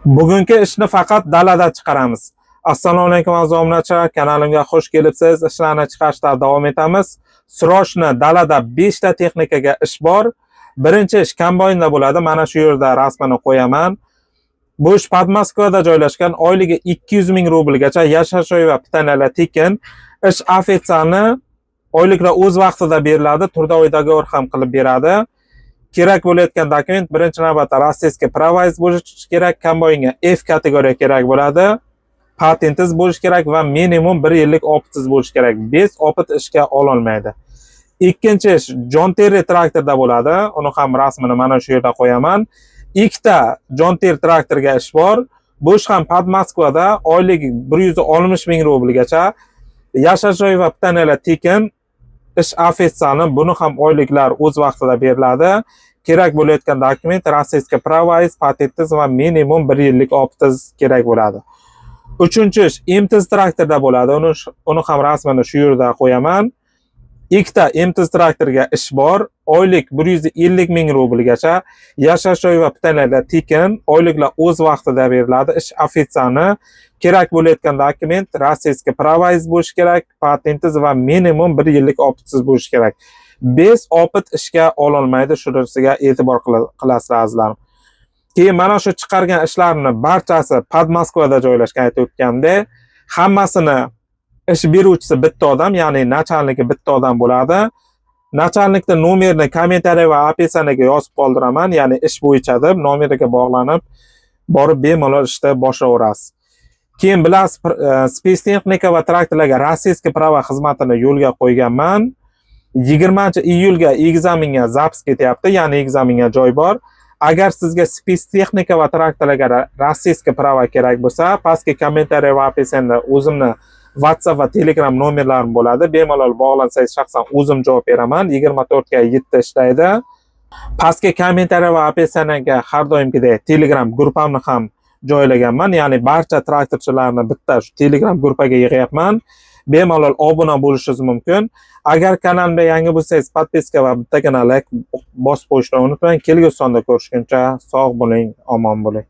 Bugungi ishni faqat dalada chiqaramiz. Assalomu alaykum aziz obunachilar, kanalimga xush kelibsiz. Ishlarni chiqarishda davom etamiz. Srochni dalada 5 ta texnikaga ish bor. Birinchi ish kombaynda bo'ladi. Mana shu yerda rasmini qo'yaman. Bu ish Podmoskvada joylashgan, oyligi 200 ming rublgacha yashash joyi va pitanalar tekin. Ish ofitsialni oyliklar o'z vaqtida beriladi, turdoviy dogovor ham qilib beradi. Kerak bo'layotgan dokument birinchi navbatda rossiyskiy pravoyez bo'lishi kerak, kombaynga F kategoriya kerak bo'ladi, patentingiz bo'lishi kerak va minimum 1 yillik opitingiz bo'lishi kerak. Bez opit ishga ololmaydi. Ikkinchi ish John Deere traktorda bo'ladi. Uni ham rasmini mana shu yerda qo'yaman. Ikkita John Deere traktorga ish bor. Bu ish ham Podmoskvada oyligi 160 ming rublgacha, yashash joyi va pitanalar tekin. Ish ofitsialni, buni ham oyliklar o'z vaqtida beriladi. Kerak bo'layotgan dokument rossiyskiy pravoyez, patentingiz va minimum 1 yillik opitingiz kerak bo'ladi. Uchinchi ish MTZ traktorda bo'ladi. Uni ham rasmini shu yerda qo'yaman. Ikkita MTZ traktorga ish bor. Oylik 150 ming rublgacha, yashash joyi va pitanalar tekin, oyliklar o'z vaqtida beriladi. Ish ofitsialni, kerak bo'layotgan dokument rossiyskiy pravoyez bo'lishi kerak, patentingiz va minimum 1 yillik opitingiz bo'lishi kerak. Bez opit ishga ololmaydi, shunisiga e'tibor qilasizlar azizlarim. Keyin mana shu chiqargan ishlarni barchasi Podmoskvada joylashgan, aytib o'tganimdek, hammasini ish beruvchisi bitta odam, ya'ni nachalniki bitta odam bo'ladi. Nachalnikning nomerini kommentariy va opisiyaga yozib qoldiraman, ya'ni ish bo'yicha deb nomeriga bog'lanib borib bemalol ishda boshlayverasiz. Keyin bilasiz, spes texnika va traktorlarga rossiyskiy prava xizmatini yo'lga qo'yganman. 20-iyulga ekzaminga zapis ketyapti, ya'ni ekzaminga joy bor. Agar sizga spes texnika va traktorlarga rossiyskiy prava kerak bo'lsa, pastki kommentariy va opisiyaga o'zimni WhatsApp va Telegram nomerlarim bo'ladi. Bemalol bog'lansangiz shaxsan o'zim javob beraman. 24 ga 7 ishlaydi. Pastki kommentariy va opisiyaga har doimgidek Telegram gruppamni ham joylaganman. Ya'ni barcha traktorchilarni bitta shu Telegram gruppaga yig'yapman. Bemalol obuna bo'lishingiz mumkin. Agar kanalimga yangi bo'lsangiz, podpiska va bittagina like bosib qo'yishni unutmang. Kelgusi sonda ko'rishguncha sog' bo'ling, omon bo'ling.